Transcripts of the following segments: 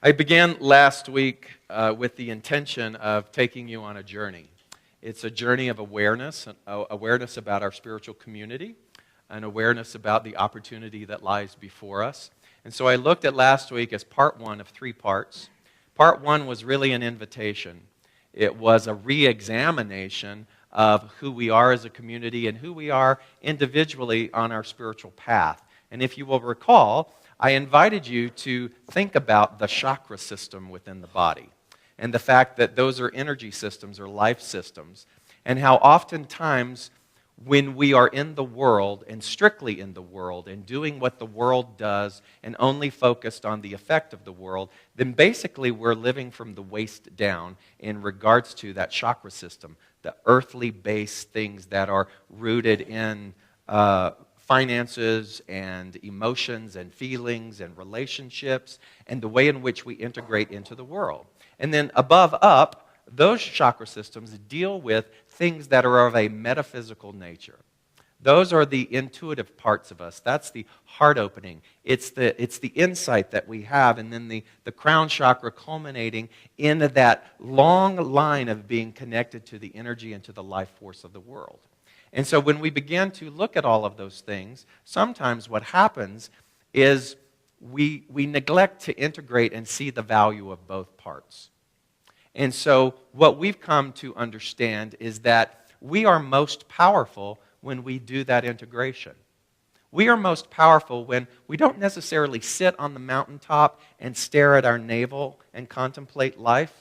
I began last week with the intention of taking you on a journey. It's a journey of awareness, awareness about our spiritual community, an awareness about the opportunity that lies before us. And so I looked at last week as part one of 3 parts. Part one was really an invitation. It was a re-examination of who we are as a community and who we are individually on our spiritual path. And if you will recall, I invited you to think about the chakra system within the body and the fact that those are energy systems or life systems, and how oftentimes when we are in the world and strictly in the world and doing what the world does and only focused on the effect of the world, then basically we're living from the waist down in regards to that chakra system, the earthly based things that are rooted in finances and emotions and feelings and relationships and the way in which we integrate into the world. And then above up, those chakra systems deal with things that are of a metaphysical nature. Those are the intuitive parts of us. That's the heart opening. It's the insight that we have, and then the crown chakra culminating in that long line of being connected to the energy and to the life force of the world. And so when we begin to look at all of those things, sometimes what happens is we neglect to integrate and see the value of both parts. And so what we've come to understand is that we are most powerful when we do that integration. We are most powerful when we don't necessarily sit on the mountaintop and stare at our navel and contemplate life,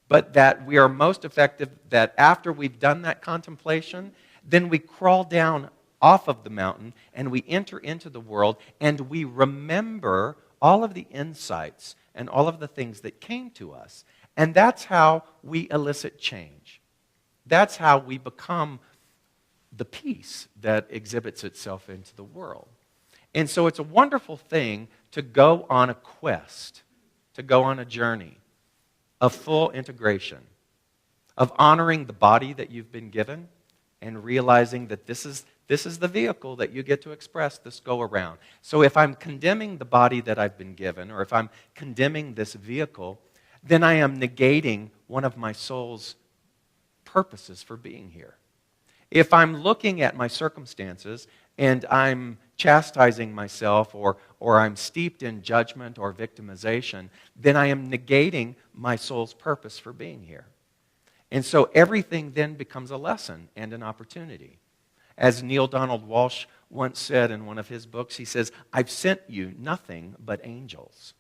but that we are most effective that after we've done that contemplation, then we crawl down off of the mountain and we enter into the world and we remember all of the insights and all of the things that came to us. And that's how we elicit change. That's how we become the peace that exhibits itself into the world. And so it's a wonderful thing to go on a quest, to go on a journey of full integration, of honoring the body that you've been given, and realizing that this is the vehicle that you get to express this go-around. So if I'm condemning the body that I've been given, or if I'm condemning this vehicle, then I am negating one of my soul's purposes for being here. If I'm looking at my circumstances and I'm chastising myself or I'm steeped in judgment or victimization, then I am negating my soul's purpose for being here. And so everything then becomes a lesson and an opportunity. As Neil Donald Walsh once said in one of his books, he says, "I've sent you nothing but angels."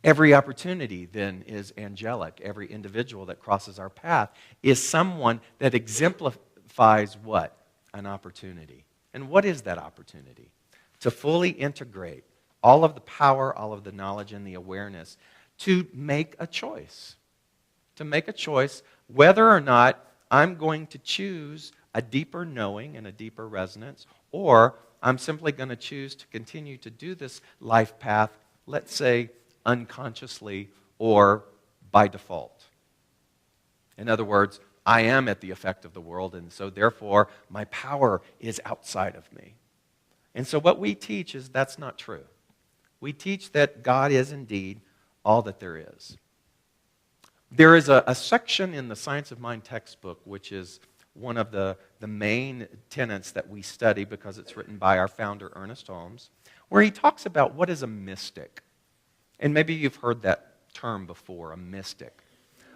Every opportunity then is angelic. Every individual that crosses our path is someone that exemplifies what? An opportunity. And what is that opportunity? To fully integrate all of the power, all of the knowledge, and the awareness to make a choice. To make a choice whether or not I'm going to choose a deeper knowing and a deeper resonance, or I'm simply going to choose to continue to do this life path, let's say, unconsciously or by default. In other words, I am at the effect of the world, and so therefore my power is outside of me. And so what we teach is that's not true. We teach that God is indeed all that there is. There is a section in the Science of Mind textbook, which is one of the main tenets that we study because it's written by our founder, Ernest Holmes, where he talks about what is a mystic. And maybe you've heard that term before, a mystic.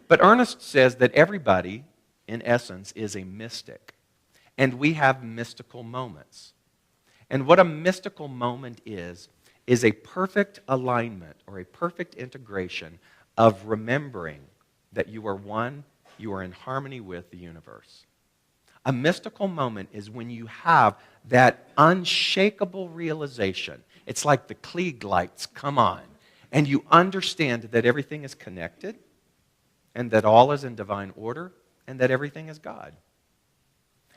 But Ernest says that everybody, in essence, is a mystic. And we have mystical moments. And what a mystical moment is a perfect alignment or a perfect integration of remembering that you are one, you are in harmony with the universe. A mystical moment is when you have that unshakable realization. It's like the Klieg lights come on, and you understand that everything is connected, and that all is in divine order, and that everything is God.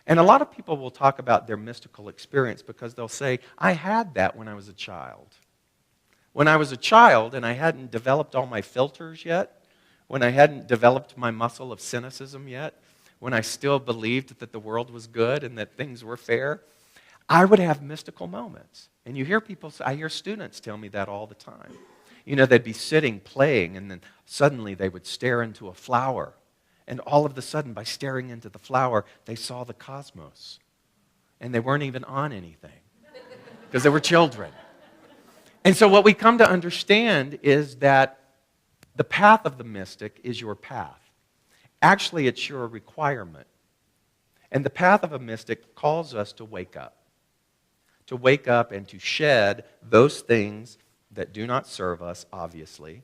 And a lot of people will talk about their mystical experience because they'll say, I had that when I was a child. When I was a child and I hadn't developed all my filters yet, when I hadn't developed my muscle of cynicism yet, when I still believed that the world was good and that things were fair, I would have mystical moments. And you hear people say, I hear students tell me that all the time. They'd be sitting, playing, and then suddenly they would stare into a flower. And all of a sudden, by staring into the flower, they saw the cosmos. And they weren't even on anything because they were children. And so what we come to understand is that the path of the mystic is your path. Actually, it's your requirement. And the path of a mystic calls us to wake up. To wake up and to shed those things that do not serve us, obviously.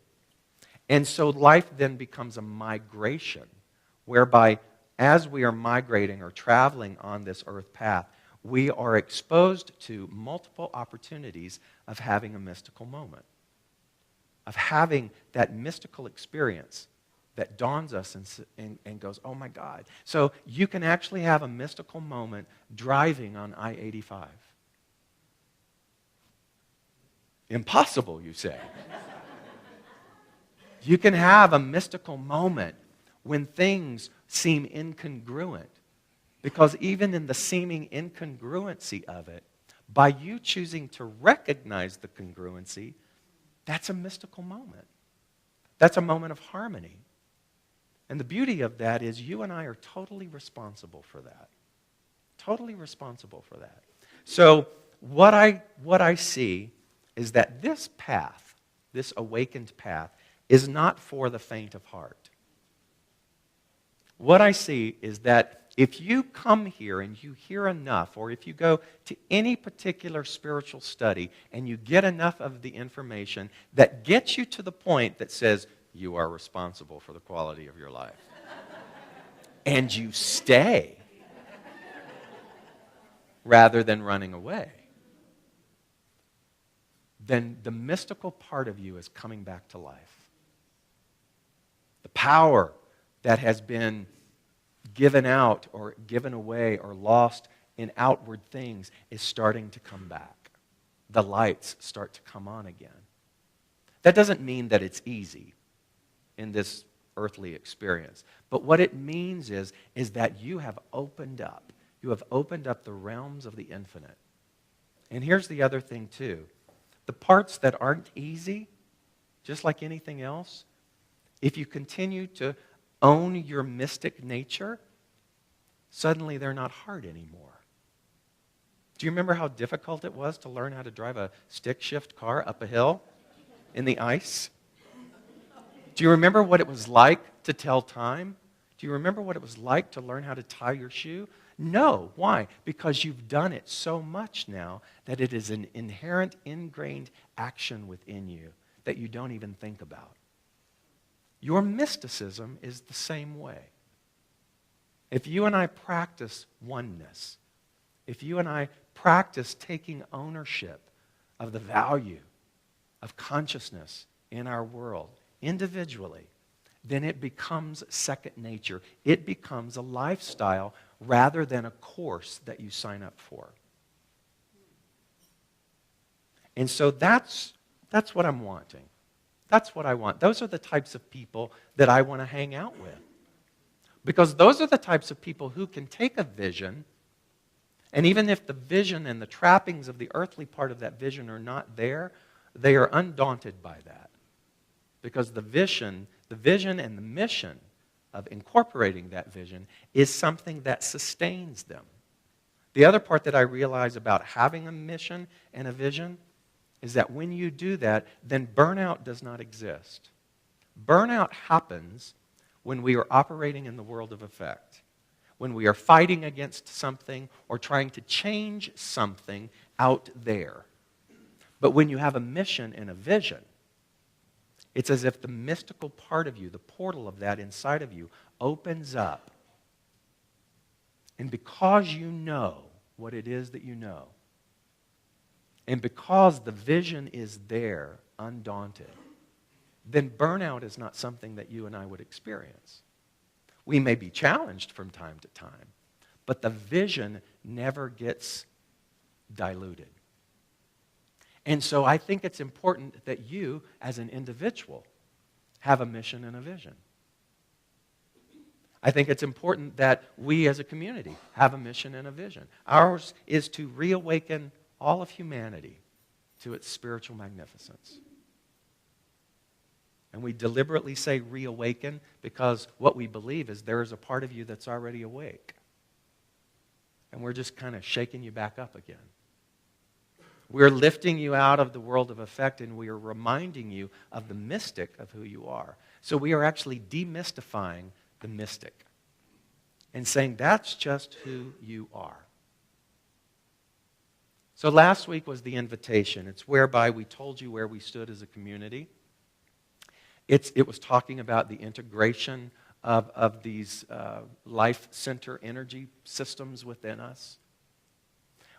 And so life then becomes a migration, whereby as we are migrating or traveling on this earth path, we are exposed to multiple opportunities of having a mystical moment, of having that mystical experience that dawns us and goes, oh my God. So you can actually have a mystical moment driving on I-85. Impossible, you say. You can have a mystical moment when things seem incongruent. Because even in the seeming incongruency of it, by you choosing to recognize the congruency, that's a mystical moment. That's a moment of harmony. And the beauty of that is you and I are totally responsible for that. Totally responsible for that. So what I see is that this path, this awakened path, is not for the faint of heart. What I see is that if you come here and you hear enough, or if you go to any particular spiritual study and you get enough of the information that gets you to the point that says, you are responsible for the quality of your life, and you stay rather than running away, then the mystical part of you is coming back to life. The power that has been given out or given away or lost in outward things is starting to come back. The lights start to come on again. That doesn't mean that it's easy in this earthly experience. But what it means is that you have opened up. You have opened up the realms of the infinite. And here's the other thing too. The parts that aren't easy, just like anything else, if you continue to own your mystic nature, suddenly they're not hard anymore. Do you remember how difficult it was to learn how to drive a stick shift car up a hill in the ice? Do you remember what it was like to tell time? Do you remember what it was like to learn how to tie your shoe? No. Why? Because you've done it so much now that it is an inherent, ingrained action within you that you don't even think about. Your mysticism is the same way. If you and I practice oneness, if you and I practice taking ownership of the value of consciousness in our world individually, then it becomes second nature. It becomes a lifestyle rather than a course that you sign up for. And so that's what I'm wanting. That's what I want. Those are the types of people that I want to hang out with. Because those are the types of people who can take a vision, and even if the vision and the trappings of the earthly part of that vision are not there, they are undaunted by that. Because the vision and the mission of incorporating that vision is something that sustains them. The other part that I realize about having a mission and a vision is that when you do that, then burnout does not exist. Burnout happens when we are operating in the world of effect, when we are fighting against something or trying to change something out there. But when you have a mission and a vision, it's as if the mystical part of you, the portal of that inside of you, opens up. And because you know what it is that you know, and because the vision is there, undaunted, then burnout is not something that you and I would experience. We may be challenged from time to time, but the vision never gets diluted. And so I think it's important that you, as an individual, have a mission and a vision. I think it's important that we as a community have a mission and a vision. Ours is to reawaken all of humanity to its spiritual magnificence. And we deliberately say reawaken because what we believe is there is a part of you that's already awake. And we're just kind of shaking you back up again. We're lifting you out of the world of effect, and we are reminding you of the mystic of who you are. So we are actually demystifying the mystic and saying that's just who you are. So last week was the invitation. It's whereby we told you where we stood as a community. It was talking about the integration of these life center energy systems within us.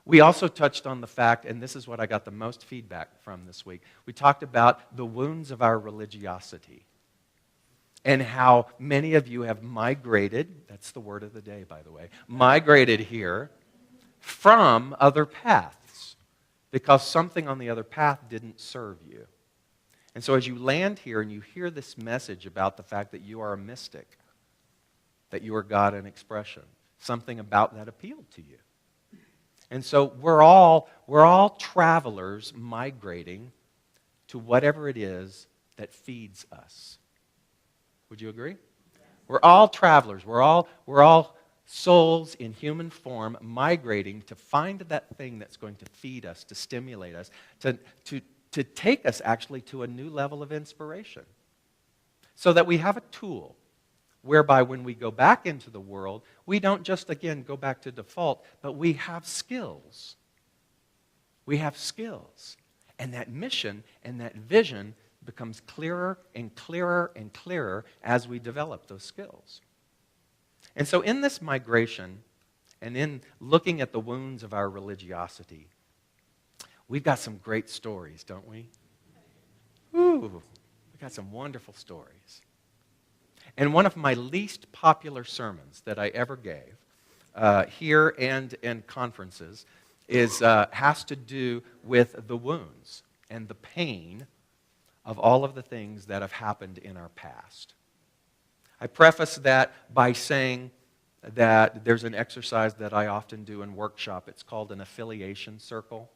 We also touched on the fact, and this is what I got the most feedback from this week, we talked about the wounds of our religiosity and how many of you have migrated, that's the word of the day, by the way, migrated here from other paths because something on the other path didn't serve you. And so as you land here and you hear this message about the fact that you are a mystic, that you are God in expression, something about that appealed to you. And so we're all travelers migrating to whatever it is that feeds us. Would you agree? We're all travelers. We're all souls in human form migrating to find that thing that's going to feed us, to stimulate us, to take us actually to a new level of inspiration. So that we have a tool whereby when we go back into the world, we don't just, again, go back to default, but we have skills. We have skills. And that mission and that vision becomes clearer and clearer and clearer as we develop those skills. And so in this migration and in looking at the wounds of our religiosity, we've got some great stories, don't we? Ooh, we've got some wonderful stories. And one of my least popular sermons that I ever gave, here and in conferences, has to do with the wounds and the pain of all of the things that have happened in our past. I preface that by saying that there's an exercise that I often do in workshop. It's called an affiliation circle.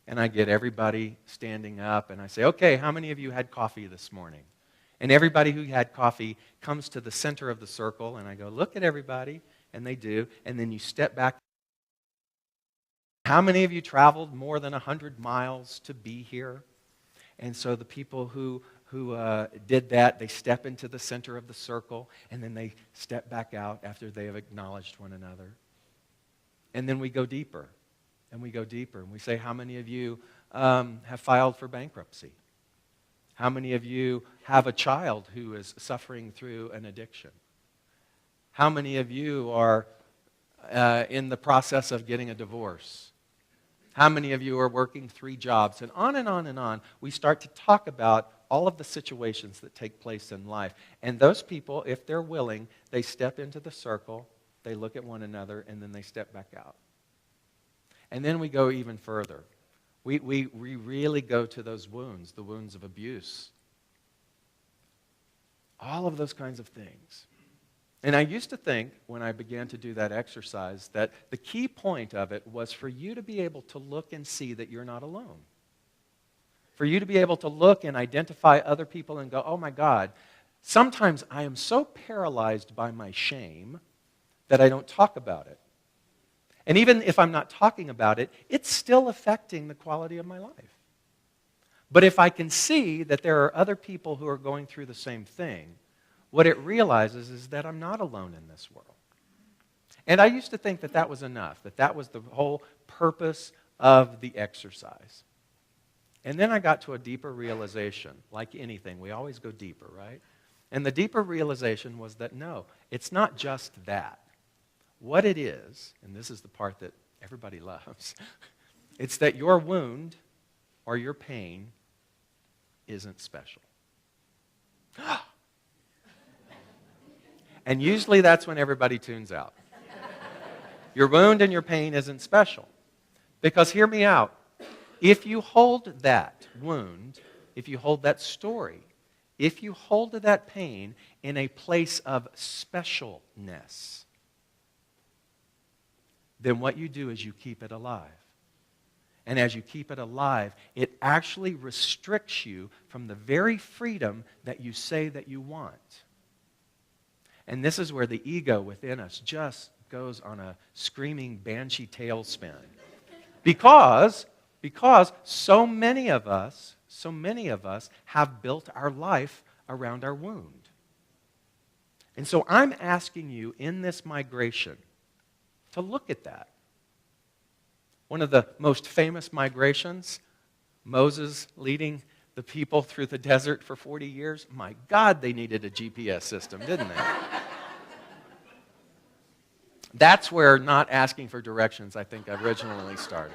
And I get everybody standing up and I say, okay, how many of you had coffee this morning? And everybody who had coffee comes to the center of the circle, and I go, look at everybody, and they do, and then you step back. How many of you traveled more than 100 miles to be here? And so the people who did that, they step into the center of the circle, and then they step back out after they have acknowledged one another. And then we go deeper, and we go deeper, and we say, how many of you have filed for bankruptcy? How many of you have a child who is suffering through an addiction? How many of you are in the process of getting a divorce? How many of you are working 3 jobs? And on and on and on, we start to talk about all of the situations that take place in life. And those people, if they're willing, they step into the circle, they look at one another, and then they step back out. And then we go even further. We really go to those wounds, the wounds of abuse. All of those kinds of things. And I used to think, when I began to do that exercise, that the key point of it was for you to be able to look and see that you're not alone. For you to be able to look and identify other people and go, oh my God, sometimes I am so paralyzed by my shame that I don't talk about it. And even if I'm not talking about it, it's still affecting the quality of my life. But if I can see that there are other people who are going through the same thing, what it realizes is that I'm not alone in this world. And I used to think that that was enough, that that was the whole purpose of the exercise. And then I got to a deeper realization. Like anything, we always go deeper, right? And the deeper realization was that no, it's not just that. What it is, and this is the part that everybody loves, it's that your wound or your pain isn't special. And usually that's when everybody tunes out. Your wound and your pain isn't special. Because hear me out. If you hold that wound, if you hold that story, if you hold that pain in a place of specialness, then what you do is you keep it alive. and as you keep it alive, it actually restricts you from the very freedom that you say that you want. And this is where the ego within us just goes on a screaming banshee tailspin. Because so many of us have built our life around our wound. And so I'm asking you in this migration to look at that. One of the most famous migrations, Moses leading the people through the desert for 40 years. My God, they needed a GPS system, didn't they? That's where not asking for directions, I think, originally started.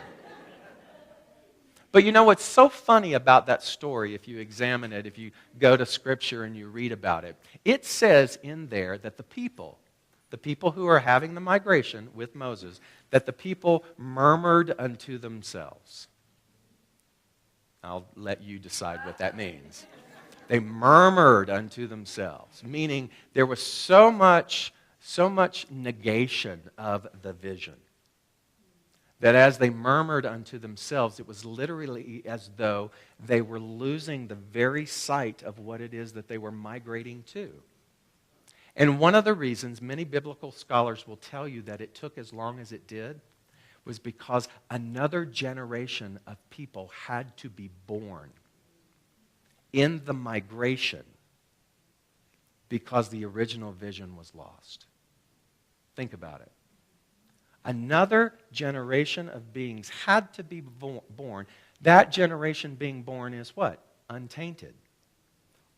But you know what's so funny about that story, if you examine it, if you go to Scripture and you read about it, it says in there that the people who are having the migration with Moses, that the people murmured unto themselves. I'll let you decide what that means. They murmured unto themselves, meaning there was so much negation of the vision that as they murmured unto themselves, it was literally as though they were losing the very sight of what it is that they were migrating to. And one of the reasons many biblical scholars will tell you that it took as long as it did was because another generation of people had to be born in the migration because the original vision was lost. Think about it. Another generation of beings had to be born. That generation being born is what? Untainted.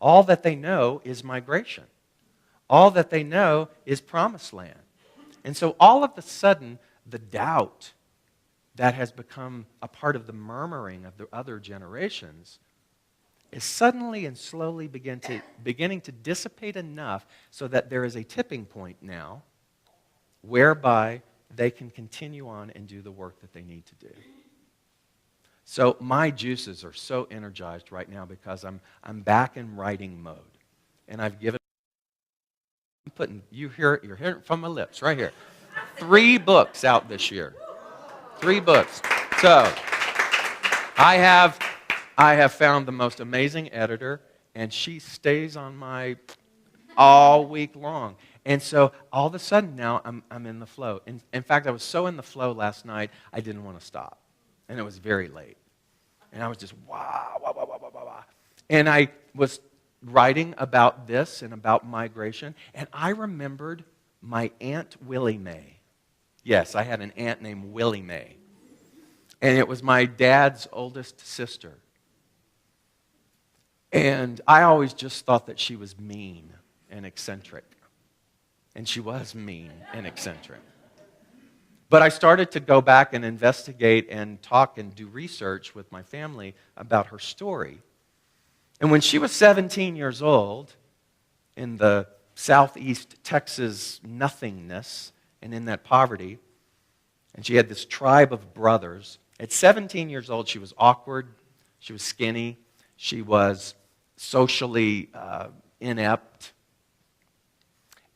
All that they know is migration. All that they know is promised land. And so all of a sudden, the doubt that has become a part of the murmuring of the other generations is suddenly and slowly beginning to dissipate enough so that there is a tipping point now whereby they can continue on and do the work that they need to do. So my juices are so energized right now because I'm back in writing mode. And I'm putting, you're hearing it from my lips right here. 3 books out this year. 3 books. So I have found the most amazing editor, and she stays on my all week long. And so all of a sudden now I'm in the flow. In fact, I was so in the flow last night, I didn't want to stop. And it was very late. And I was just, wow. And I was writing about this and about migration, and I remembered my Aunt Willie Mae. Yes, I had an aunt named Willie Mae. And it was my dad's oldest sister. And I always just thought that she was mean and eccentric. And she was mean and eccentric. But I started to go back and investigate and talk and do research with my family about her story. And when she was 17 years old, in the southeast Texas nothingness and in that poverty, and she had this tribe of brothers, at 17 years old, she was awkward, she was skinny, she was socially inept.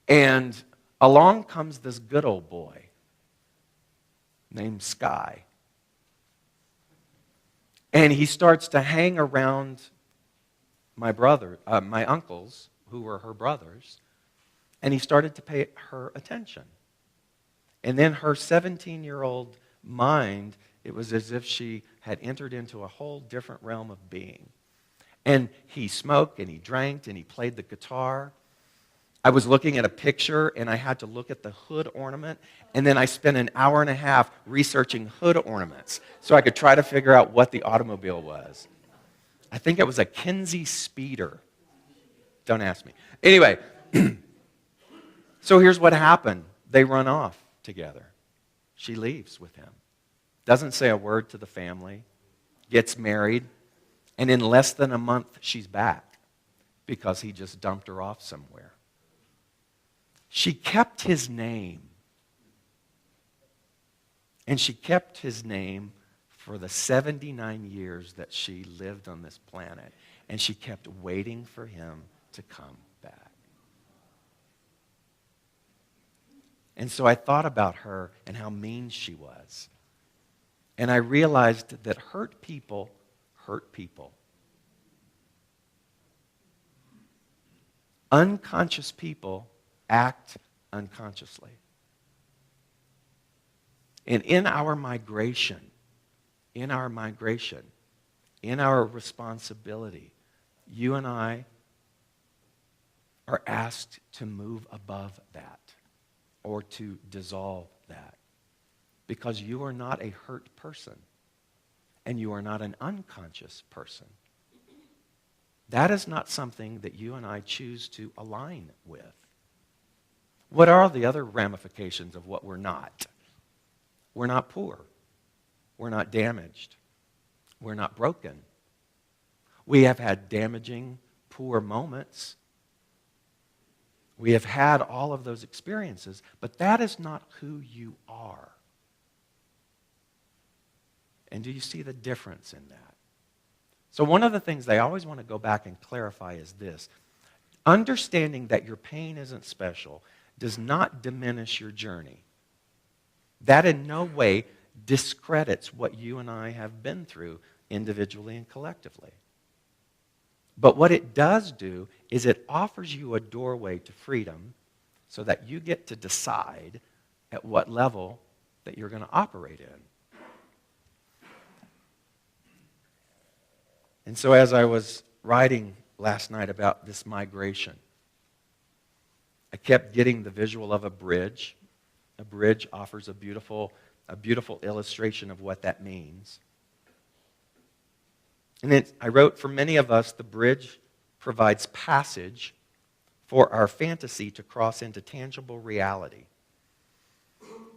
And along comes this good old boy named Sky. And he starts to hang around my uncles, who were her brothers, and he started to pay her attention. And then her 17-year-old mind, it was as if she had entered into a whole different realm of being. And he smoked, and he drank, and he played the guitar. I was looking at a picture, and I had to look at the hood ornament, and then I spent an hour and a half researching hood ornaments so I could try to figure out what the automobile was. I think it was a Kinsey Speeder. Don't ask me. Anyway, so here's what happened. They run off together. She leaves with him. Doesn't say a word to the family. Gets married. And in less than a month, she's back because he just dumped her off somewhere. She kept his name. And she kept his name for the 79 years that she lived on this planet. And she kept waiting for him to come back. And so I thought about her and how mean she was. And I realized that hurt people hurt people. Unconscious people act unconsciously. And in our migration, in our responsibility, you and I are asked to move above that or to dissolve that. Because you are not a hurt person and you are not an unconscious person. That is not something that you and I choose to align with. What are the other ramifications of what we're not? We're not poor. We're not damaged. We're not broken. We have had damaging, poor moments. We have had all of those experiences, but that is not who you are. And do you see the difference in that? So one of the things they always want to go back and clarify is this. Understanding that your pain isn't special does not diminish your journey. That in no way discredits what you and I have been through individually and collectively. But what it does do is it offers you a doorway to freedom so that you get to decide at what level that you're going to operate in. And so as I was writing last night about this migration, I kept getting the visual of a bridge. A bridge offers a beautiful illustration of what that means. And then I wrote, for many of us, the bridge provides passage for our fantasy to cross into tangible reality.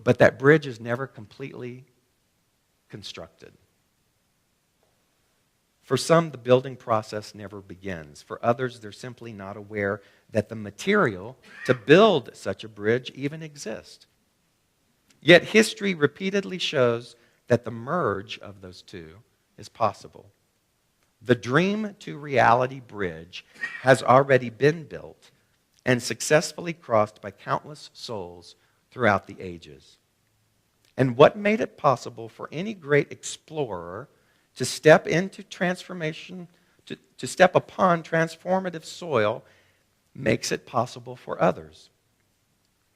But that bridge is never completely constructed. For some, the building process never begins. For others, they're simply not aware that the material to build such a bridge even exists. Yet history repeatedly shows that the merge of those two is possible. The dream to reality bridge has already been built and successfully crossed by countless souls throughout the ages. And what made it possible for any great explorer to step into transformation, to step upon transformative soil, makes it possible for others.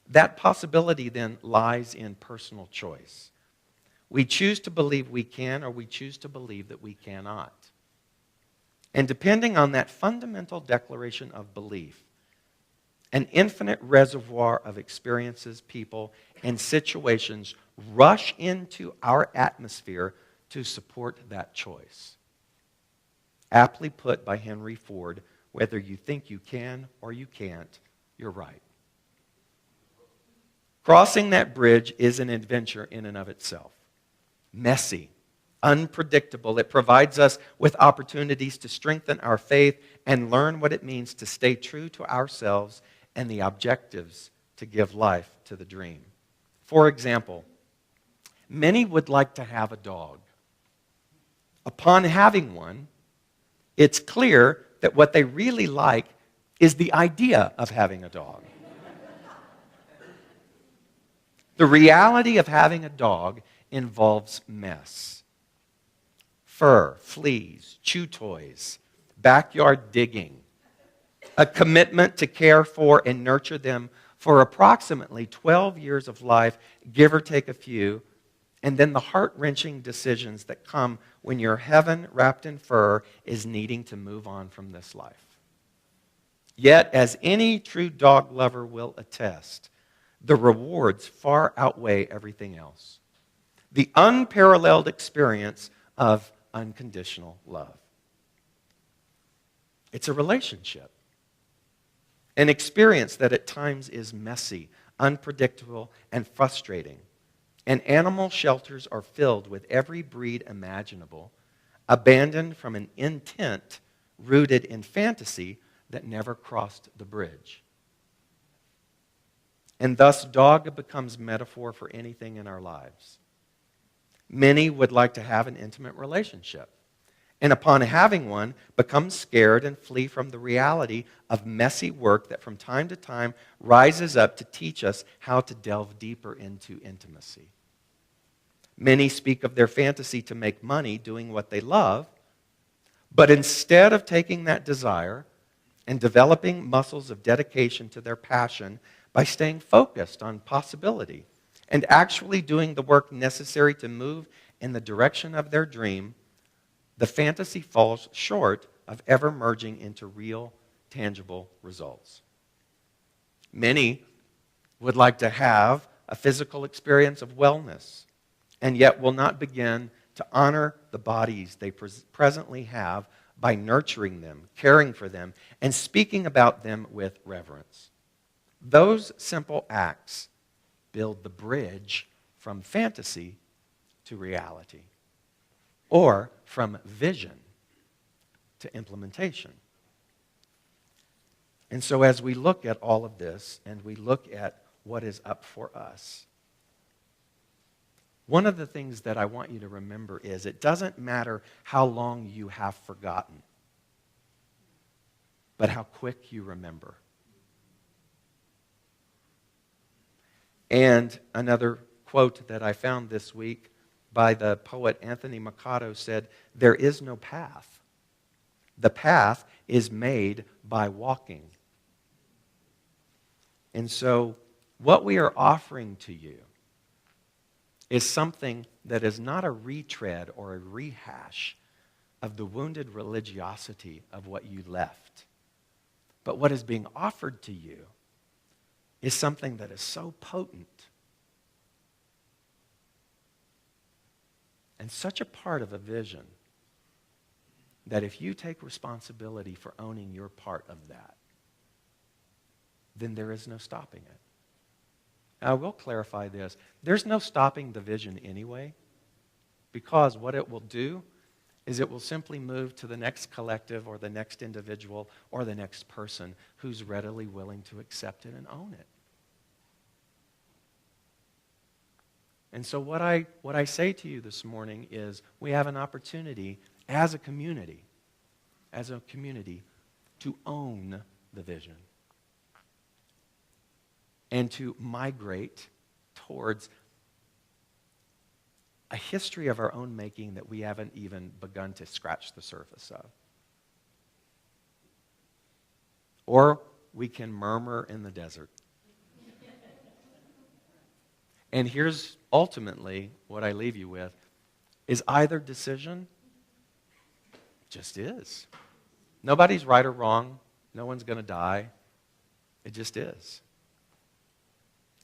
That possibility then lies in personal choice. We choose to believe we can, or we choose to believe that we cannot. And depending on that fundamental declaration of belief, an infinite reservoir of experiences, people, and situations rush into our atmosphere to support that choice. Aptly put by Henry Ford, whether you think you can or you can't, you're right. Crossing that bridge is an adventure in and of itself. Messy, unpredictable. It provides us with opportunities to strengthen our faith and learn what it means to stay true to ourselves and the objectives to give life to the dream. For example, many would like to have a dog. Upon having one, it's clear that what they really like is the idea of having a dog. The reality of having a dog involves mess. Fur, fleas, chew toys, backyard digging, a commitment to care for and nurture them for approximately 12 years of life, give or take a few, and then the heart-wrenching decisions that come when your heaven wrapped in fur is needing to move on from this life. Yet, as any true dog lover will attest, the rewards far outweigh everything else. The unparalleled experience of unconditional love. It's a relationship. An experience that at times is messy, unpredictable, and frustrating. And animal shelters are filled with every breed imaginable, abandoned from an intent rooted in fantasy that never crossed the bridge. And thus, dog becomes metaphor for anything in our lives. Many would like to have an intimate relationship, and upon having one, become scared and flee from the reality of messy work that from time to time rises up to teach us how to delve deeper into intimacy. Many speak of their fantasy to make money doing what they love, but instead of taking that desire and developing muscles of dedication to their passion by staying focused on possibility and actually doing the work necessary to move in the direction of their dream, the fantasy falls short of ever merging into real, tangible results. Many would like to have a physical experience of wellness, and yet will not begin to honor the bodies they presently have by nurturing them, caring for them, and speaking about them with reverence. Those simple acts build the bridge from fantasy to reality, or from vision to implementation. And so as we look at all of this, and we look at what is up for us, one of the things that I want you to remember is it doesn't matter how long you have forgotten, but how quick you remember. And another quote that I found this week by the poet Anthony Machado said, "There is no path. The path is made by walking." And so what we are offering to you is something that is not a retread or a rehash of the wounded religiosity of what you left. But what is being offered to you is something that is so potent and such a part of a vision that if you take responsibility for owning your part of that, then there is no stopping it. Now, I will clarify this. There's no stopping the vision anyway, because what it will do is it will simply move to the next collective or the next individual or the next person who's readily willing to accept it and own it. And so what I say to you this morning is we have an opportunity as a community to own the vision and to migrate towards a history of our own making that we haven't even begun to scratch the surface of. Or we can murmur in the desert. And here's ultimately what I leave you with, is either decision just is. Nobody's right or wrong. No one's going to die. It just is.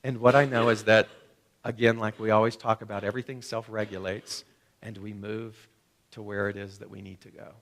And what I know is that, again, like we always talk about, everything self-regulates, and we move to where it is that we need to go.